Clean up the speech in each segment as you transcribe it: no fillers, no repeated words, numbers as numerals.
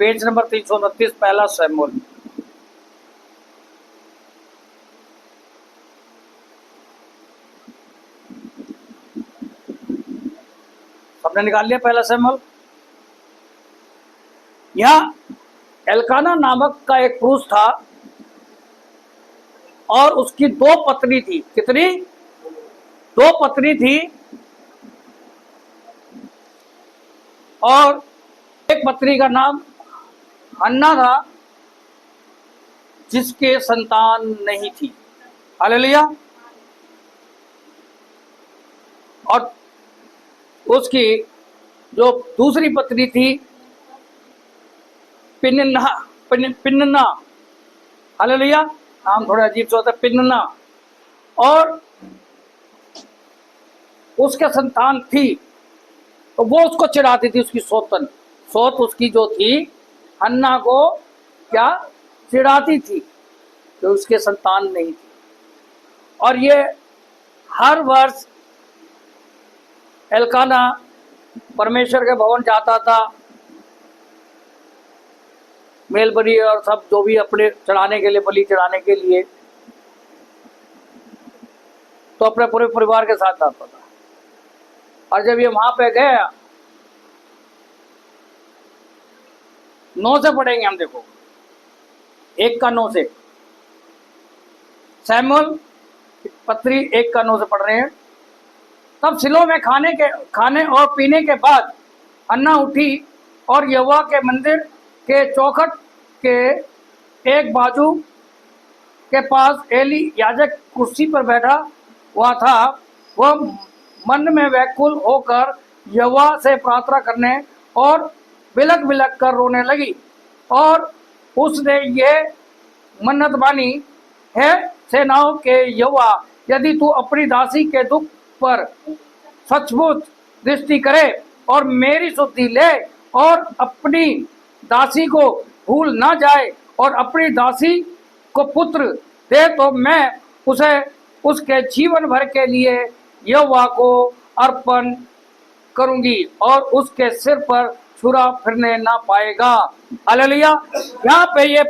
Page number 329, पहला शमूएल। सबने निकाल लिया पहला शमूएल। यहाँ एल्काना नामक का एक पुरुष था और उसकी 2 पत्नी थी। कितनी? 2 पत्नी थी। और एक पत्नी का नाम हन्ना था, जिसके संतान नहीं थी। हालेलुया। और उसकी जो दूसरी पत्नी थी पिन्ना। हालेलुया। नाम थोड़ा अजीब सा होता है, पिन्ना। और उसके संतान थी, तो वो उसको चिढ़ाती थी। उसकी सोत उसकी जो थी, हन्ना को क्या चिढ़ाती थी कि उसके संतान नहीं थी। और ये हर वर्ष एल्काना परमेश्वर के भवन जाता था, मेल बलि और सब जो भी अपने चढ़ाने के लिए, बलि चढ़ाने के लिए, तो अपने पूरे परिवार के साथ जाता था। और जब ये वहां पे गया, 9 से पढ़ेंगे हम, देखो 1 का 9 से, शमूएल पत्री 1 का 9 से पढ़ रहे हैं। तब शिलो में खाने और पीने के बाद हन्ना उठी और यहोवा के मंदिर के चौखट के एक बाजू के पास एली याजक कुर्सी पर बैठा हुआ था। वह मन में व्याकुल होकर यहोवा से प्रार्थना करने और बिलक बिलक कर रोने लगी। और उसने ये मन्नत मानी, है सेनाओं के यहोवा, यदि तू अपनी दासी के दुख पर सचमुच दृष्टि करे और मेरी सुधि ले और अपनी दासी को भूल ना जाए और अपनी दासी को पुत्र दे, तो मैं उसे उसके जीवन भर के लिए यहोवा को अर्पण करूंगी और उसके सिर पर छुरा फिरने ना पाएगा। हालेलुया। यहाँ पे ये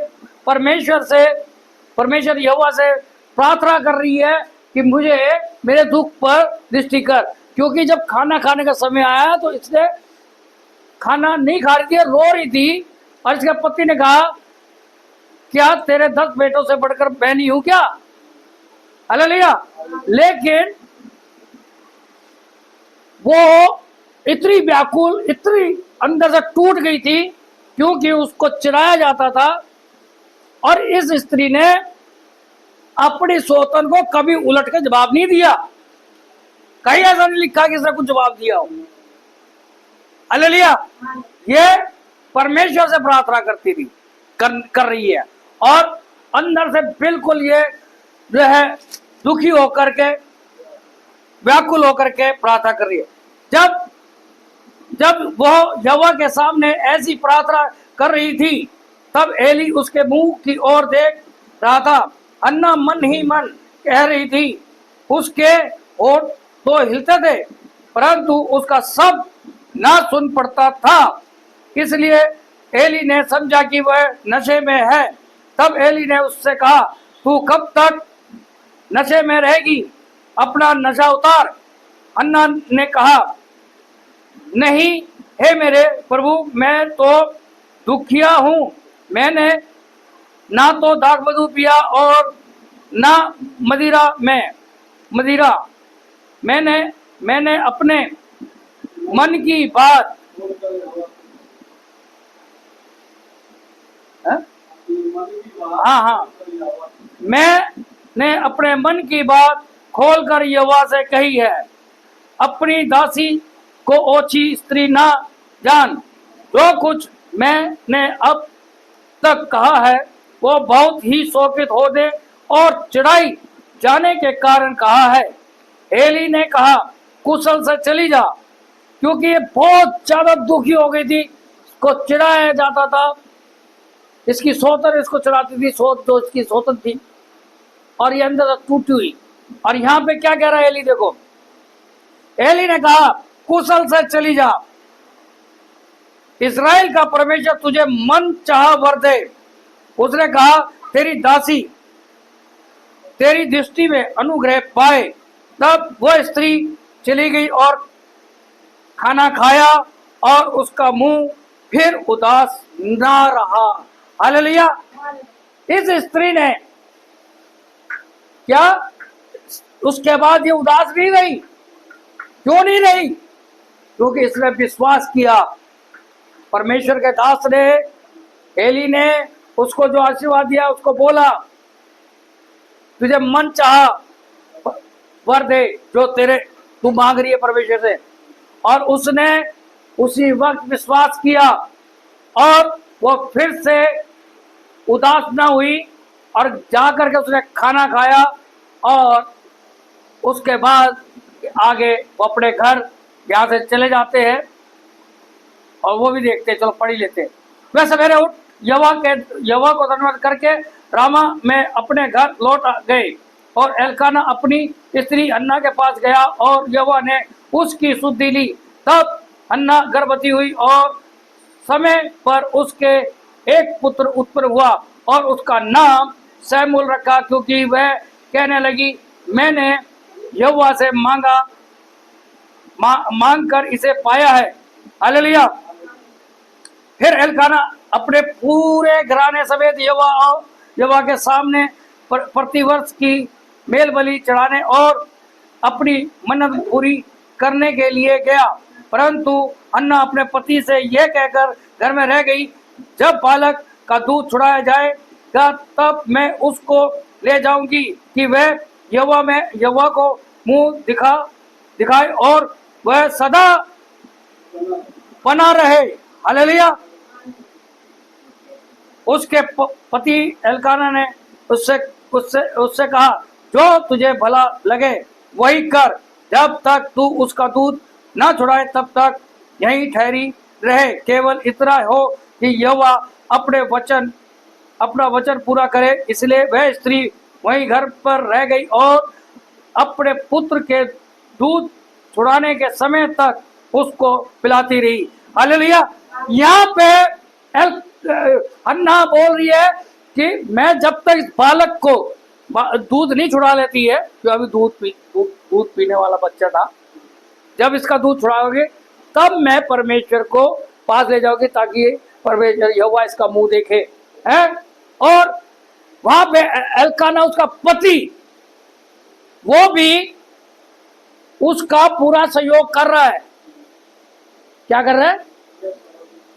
परमेश्वर यहोवा से प्रार्थना कर रही है कि मुझे मेरे दुख पर दृष्टि कर, क्योंकि जब खाना खाने का समय आया तो इसने खाना नहीं खा रही थी, रो रही थी। और इसके पति ने कहा, क्या तेरे 10 बेटों से बढ़कर बहनी हूं क्या? हालेलुया। लेकिन वो इतनी व्याकुल, इतनी अंदर से टूट गई थी, क्योंकि उसको चिढ़ाया जाता था। और इस स्त्री ने अपनी सोतन को कभी उलट कर जवाब नहीं दिया। कहीं ऐसा नहीं लिखा कि इसने कुछ जवाब दिया हो। हालेलुया। ये परमेश्वर से प्रार्थना करती थी, कर रही है, और अंदर से बिल्कुल ये जो है दुखी होकर के, व्याकुल होकर के प्रार्थना कर रही है। जब वो यहोवा के सामने ऐसी प्रार्थना कर रही थी, तब एली उसके मुंह की ओर देख रहा था। हन्ना मन ही मन कह रही थी, उसके होठ तो हिलते थे, परंतु उसका सब ना सुन पड़ता था। इसलिए एली ने समझा कि वह नशे में है। तब एली ने उससे कहा, तू कब तक नशे में रहेगी? अपना नशा उतार। हन्ना ने कहा, नहीं हे मेरे प्रभु, मैं तो दुखिया हूँ। मैंने ना तो दाखमधु पिया और ना मदिरा। मैंने अपने मन की बात मैंने अपने मन की बात खोलकर यहोवा से कही है। अपनी दासी को ओछी स्त्री ना जान। जो कुछ मैंने अब तक कहा है वो बहुत ही शोकित होने और चिढ़ाई जाने के कारण कहा है। एली ने कहा, कुशल से चली जा, क्योंकि ये बहुत ज्यादा दुखी हो गई थी। इसको चिढ़ाया जाता था, इसकी सोतन इसको चिढ़ाती थी, जो इसकी सोतन थी, और ये अंदर टूटी हुई। और यहाँ पे क्या कह रहा है एली, देखो, एली ने कहा, कुशल से चली जा। इस्राएल का परमेश्वर तुझे मन चाह वर दे। उसने कहा तेरी दासी तेरी दृष्टि में अनुग्रह पाए। तब वह स्त्री चली गई और खाना खाया और उसका मुंह फिर उदास ना रहा। हालेलुया। इस स्त्री ने क्या उसके बाद ये उदास नहीं रही? क्यों नहीं रही? क्योंकि इसने विश्वास किया। परमेश्वर के दास ने, एली ने उसको जो आशीर्वाद दिया, उसको बोला तुझे मन चाह वर दे जो तेरे तू मांग रही है परमेश्वर से। और उसने उसी वक्त विश्वास किया और वो फिर से उदास ना हुई और जाकर के उसने खाना खाया और उसके बाद आगे वो अपने घर यहाँ से चले जाते हैं और वो भी देखते हैं, चलो पढ़ ही लेते हैं। वह सवेरे उठ यहोवा को धन्यवाद करके रामा में अपने घर लौट गए और एल्काना अपनी स्त्री हन्ना के पास गया और यहोवा ने उसकी शुद्धि ली। तब हन्ना गर्भवती हुई और समय पर उसके एक पुत्र उत्पन्न हुआ और उसका नाम शमूएल रखा, क्योंकि वह कहने लगी मैंने यहोवा से मांग कर इसे पाया है। हालेलुया। फिर एल्काना अपने पूरे घराने समेत यहोवा के सामने प्रतिवर्ष की मेल बलि चढ़ाने और अपनी मन्नत पूरी करने के लिए गया। परंतु हन्ना अपने पति से यह कहकर घर में रह गई, जब बालक का दूध छुड़ाया जाएगा तब मैं उसको ले जाऊंगी कि वह यहोवा को मुंह दिखाए और वह सदा बना रहे। हालेलुया। उसके पति एल्काना ने उससे कहा जो तुझे भला लगे वही कर, जब तक तू उसका दूध ना छुड़ाए तब तक यहीं ठहरी रहे। केवल इतना हो कि यहोवा अपना वचन पूरा करे। इसलिए वह स्त्री वहीं घर पर रह गई और अपने पुत्र के दूध छुड़ाने के समय तक उसको पिलाती रही। हालेलुया। यहाँ पे हन्ना बोल रही है कि मैं जब तक इस बालक को दूध नहीं छुड़ा लेती है, जो अभी दूध पीने वाला बच्चा था, जब इसका दूध छुड़ाओगे तब मैं परमेश्वर को पास ले जाओगे ताकि परमेश्वर यहोवा इसका मुंह देखे है। और वहां पे एल्काना उसका पति, वो भी उसका पूरा सहयोग कर रहा है। क्या कर रहा है?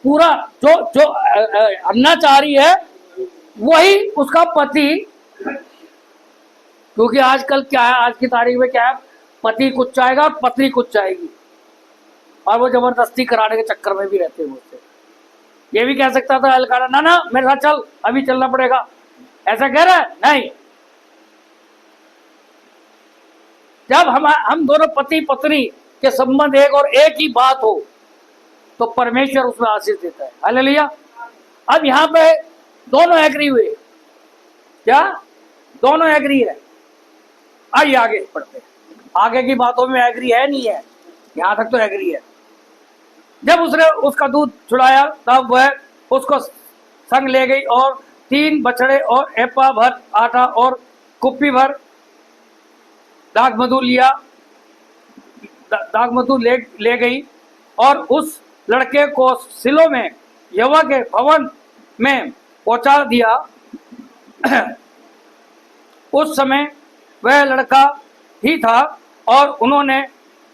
पूरा जो हन्ना चाह रही है वही उसका पति, क्योंकि आजकल क्या है, आज की तारीख में क्या है, पति कुछ चाहेगा और पत्नी कुछ चाहेगी और वो जबरदस्ती कराने के चक्कर में भी रहते हैं मुझसे। ये भी कह सकता था एल्काना ना ना मेरे साथ चल, अभी चलना पड़ेगा, ऐसा कह रहा है नहीं। जब हम दोनों पति पत्नी के संबंध एक और एक ही बात हो तो परमेश्वर उसमें आशीष देता है। हालेलुया। अब यहाँ पे दोनों एग्री हुए। क्या दोनों एग्री है? आइए आगे पढ़ते हैं। आगे की बातों में एग्री है नहीं है, यहाँ तक तो एग्री है। जब उसने उसका दूध छुड़ाया तब वह उसको संग ले गई और 3 बछड़े और एपा भर आटा और कुप्पी भर दाखमधु ले गई और उस लड़के को सिलो में यहोवा के भवन में पहुंचा दिया। उस समय वह लड़का ही था और उन्होंने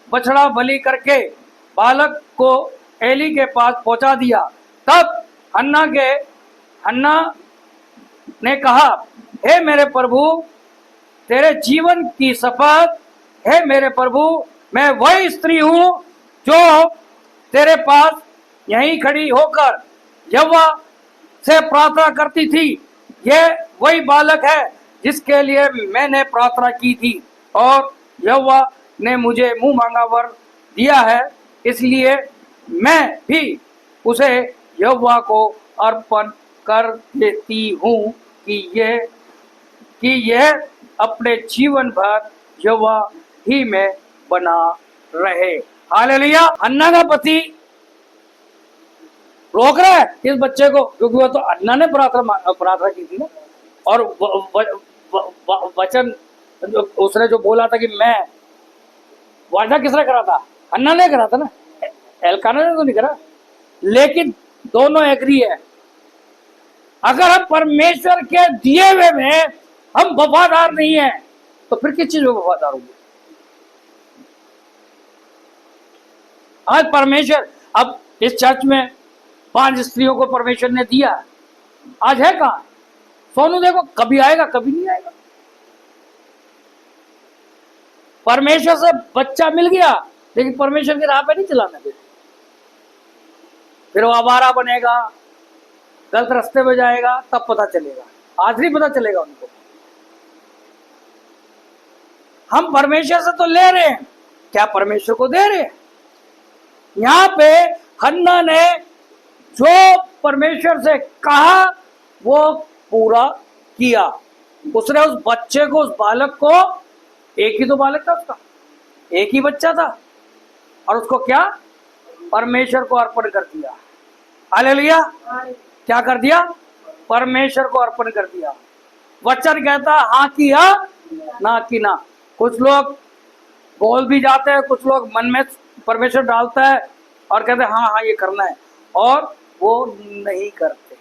बछड़ा बलि करके बालक को एली के पास पहुंचा दिया। तब हन्ना ने कहा, हे मेरे प्रभु, तेरे जीवन की शपथ, हे मेरे प्रभु, मैं वही स्त्री हूँ जो तेरे पास यहीं खड़ी होकर यहोवा से प्रार्थना करती थी। यह वही बालक है जिसके लिए मैंने प्रार्थना की थी और यहोवा ने मुझे मुंह मांगा वर दिया है, इसलिए मैं भी उसे यहोवा को अर्पण कर देती हूँ कि यह अपने जीवन भर यहोवा ही में बना रहे। हालेलुया। हन्ना का पति रोक रहा है इस बच्चे को, क्योंकि वो तो अन्ना ने प्रार्थना की थी ना, और वचन उसने जो बोला था कि मैं, वादा किसने करा था? अन्ना ने करा था ना, एलकाना ने तो नहीं करा। लेकिन दोनों एग्री है। अगर हम परमेश्वर के दिए हुए में हम वफादार नहीं है तो फिर किस चीज में वफादार होंगे? आज परमेश्वर, अब इस चर्च में 5 स्त्रियों को परमेश्वर ने दिया, आज है कहां? सोनू देखो कभी आएगा कभी नहीं आएगा। परमेश्वर से बच्चा मिल गया लेकिन परमेश्वर की राह पे नहीं चलाना दे, फिर वो आवारा बनेगा, गलत रास्ते में जाएगा, तब पता चलेगा, आज नहीं पता चलेगा उनको। हम परमेश्वर से तो ले रहे हैं, क्या परमेश्वर को दे रहे हैं? यहां पे हन्ना ने जो परमेश्वर से कहा वो पूरा किया। उसने उस बच्चे को, उस बालक को, एक ही तो बालक था उसका, एक ही बच्चा था, और उसको क्या? परमेश्वर को अर्पण कर दिया। हालेलुया! क्या कर दिया? परमेश्वर को अर्पण कर दिया। वचन कहता हाँ की हाँ, ना की ना। कुछ लोग बोल भी जाते हैं, कुछ लोग मन में परमेश्वर डालता है और कहते हैं हाँ हाँ ये करना है, और वो नहीं करते।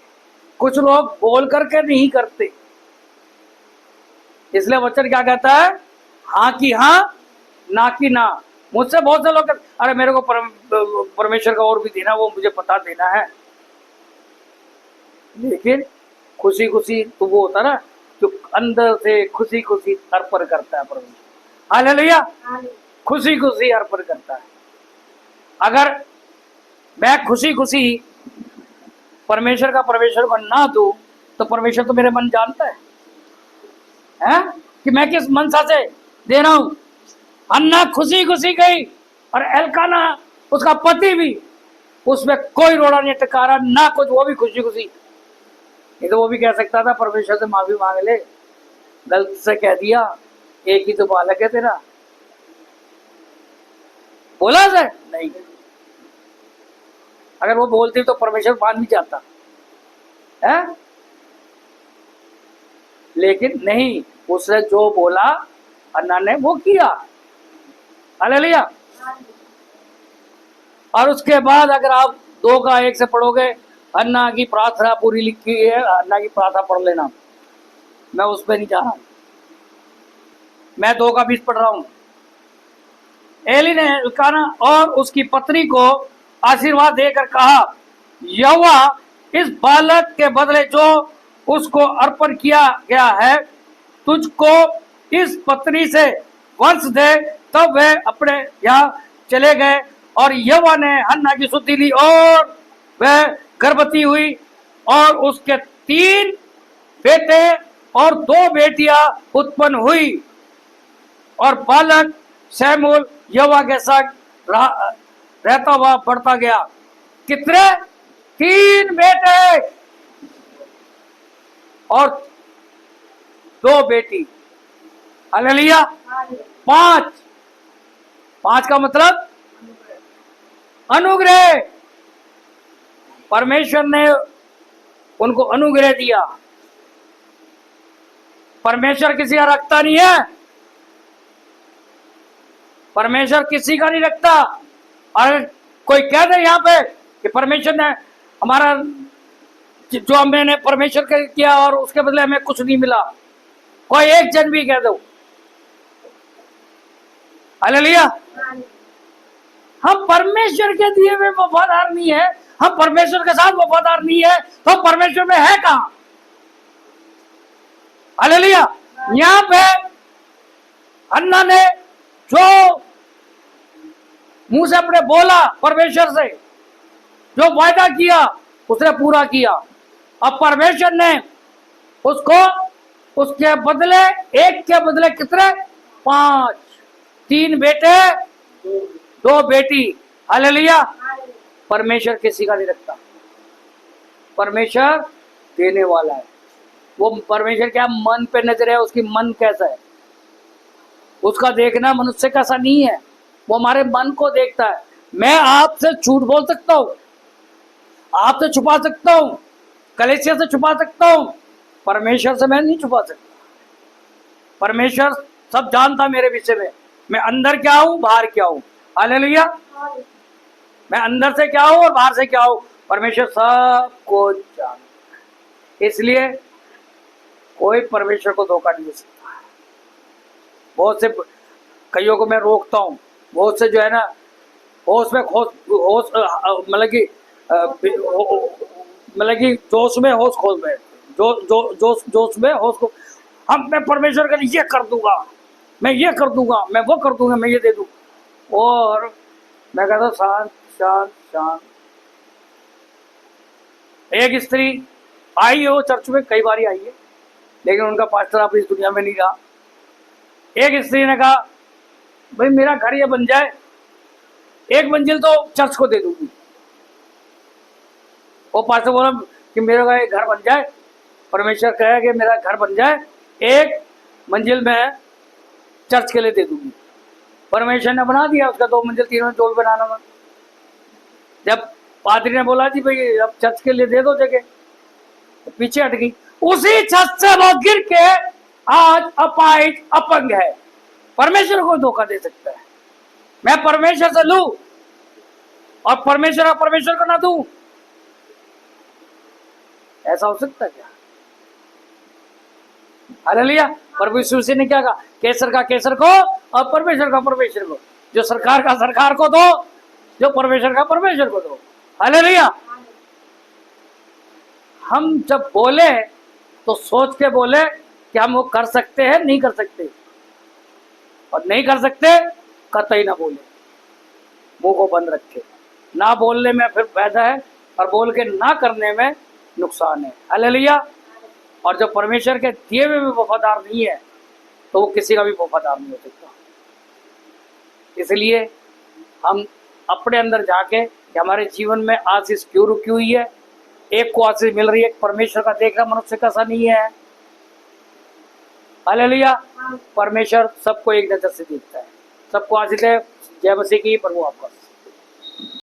कुछ लोग बोल करके नहीं करते। इसलिए वचन क्या कहता है? हाँ की हाँ, ना की ना। मुझसे बहुत से लोग कहते अरे मेरे को परमेश्वर का और भी देना, वो मुझे पता देना है। लेकिन खुशी खुशी तो वो होता ना जो अंदर से खुशी खुशी अर्पण करता है परमेश्वर। हालेलुया! खुशी खुशी अर्पण करता है। अगर मैं खुशी खुशी परमेश्वर को ना दूं तो परमेश्वर तो मेरे मन जानता है, हैं? कि मैं किस मनसा से दे रहा हूं। अन्ना खुशी खुशी गई और एलकाना उसका पति भी, उसमें कोई रोड़ा नहीं टकारा ना कुछ, वो भी खुशी खुशी। नहीं तो वो भी कह सकता था परमेश्वर से माफी मांग ले, गलत से कह दिया, एक ही तो बालक है तेरा। बोला सर? नहीं। अगर वो बोलती तो परमेश्वर मान भी जाता है, लेकिन नहीं, उसने जो बोला अन्ना ने वो किया। हालेलुया! और उसके बाद अगर आप 2 का 1 से पढ़ोगे, अन्ना की प्रार्थना पूरी लिखी है, अन्ना की प्रार्थना पढ़ लेना, मैं उस पर नहीं जा रहा हूं, मैं 2 का 20 पढ़ रहा हूं। एली ने एल्काना और उसकी पत्नी को आशीर्वाद देकर कहा, यहोवा इस बालक के बदले जो उसको अर्पण किया गया है तुझको इस पत्नी से वंश दे। तब वे अपने यहाँ चले गए और यहोवा ने हन्ना की सुधि ली और वह गर्भवती हुई और उसके 3 बेटे और 2 बेटियां उत्पन्न हुई और बालक शमूएल यहोवा के संग रहता हुआ बढ़ता गया। कितने? 3 बेटे और 2 बेटी। हालेलुया! 5 का मतलब अनुग्रह। परमेश्वर ने उनको अनुग्रह दिया। परमेश्वर किसी का रखता नहीं है, परमेश्वर किसी का नहीं रखता। और कोई कह दे यहाँ पे कि परमेश्वर ने हमारा जो हमने परमेश्वर के किया और उसके बदले हमें कुछ नहीं मिला, कोई एक जन भी कह दो। हालेलुया! हम परमेश्वर के दिए हुए वफादार नहीं है, हम परमेश्वर के साथ वफादार नहीं है, तो परमेश्वर में है कहां? हालेलुया! यहां पे अन्ना ने जो मुंह से अपने बोला परमेश्वर से, जो वायदा किया उसने पूरा किया। अब परमेश्वर ने उसको उसके बदले, एक के बदले कितने? 5, 3 बेटे 2 बेटी। हालेलुया! परमेश्वर किसी का नहीं रखता, परमेश्वर देने वाला है। वो परमेश्वर क्या मन पे नजर है, उसकी मन कैसा है, उसका देखना मनुष्य कैसा नहीं है, वो हमारे मन को देखता है। मैं आपसे झूठ बोल सकता हूं, आपसे छुपा सकता हूं, कलीसिया से छुपा सकता हूं, परमेश्वर से मैं नहीं छुपा सकता। परमेश्वर सब जानता मेरे विषय में, मैं अंदर क्या हूं, बाहर क्या हूं। हालेलुया। मैं अंदर से क्या हूं और बाहर से क्या हूं, परमेश्वर सब कुछ जानता। इसलिए कोई परमेश्वर को धोखा नहीं दे सकता। बहुत से कईयों को मैं रोकता हूं, बहुत से जो है ना होश में होश मतलब कि जोश में होश खोल रहे, जोश में होश को, हम मैं परमेश्वर के लिए ये कर दूंगा, मैं ये कर दूंगा, मैं वो कर दूंगा, मैं ये दे दूँ। और मैं कहता हूँ शांत शांत शांत। एक स्त्री आई है, वो चर्च में कई बार आई है, लेकिन उनका पास्टर अब इस दुनिया में नहीं रहा। एक स्त्री ने कहा भाई मेरा घर ये बन जाए, एक मंजिल तो चर्च को दे दूंगी। वो पास्टर बोला कि मेरा एक घर बन जाए, परमेश्वर कहे कि मेरा घर बन जाए, एक मंजिल में चर्च के लिए दे दूंगी। परमेश्वर ने बना दिया उसका 2 मंजिल 3 मंजिल जो भी बनाना था। जब पादरी ने बोला जी भाई अब चर्च के लिए दे दो जगह, तो पीछे हट गई। उसी छत से वो गिर के आज अपाहिज अपंग है। परमेश्वर को धोखा दे सकता है? मैं परमेश्वर से लूं और परमेश्वर को ना दूं, ऐसा हो सकता है क्या? हालेलुया। प्रभु यीशु मसीह ने क्या कहा? केसर का केसर को और परमेश्वर का परमेश्वर को। जो सरकार का सरकार को दो, जो परमेश्वर का परमेश्वर को दो। हालेलुया। हम जब बोले तो सोच के बोले कि हम वो कर सकते हैं, नहीं कर सकते, और नहीं कर सकते कतई ना बोले, मुंह को बंद रखे। ना बोलने में फिर फायदा है और बोल के ना करने में नुकसान है। हालेलुया। और जो परमेश्वर के दिए हुए भी वफादार नहीं है तो वो किसी का भी वफादार नहीं हो सकता। इसलिए हम अपने अंदर जाके कि हमारे जीवन में आशीष क्यों रुकी हुई है, एक को आशीष मिल रही है, परमेश्वर का देखना मनुष्य का सा नहीं है। हालेलुया। परमेश्वर सबको एक नजर से देखता है। सबको आशीष है। जय मसीह की। प्रभु आपका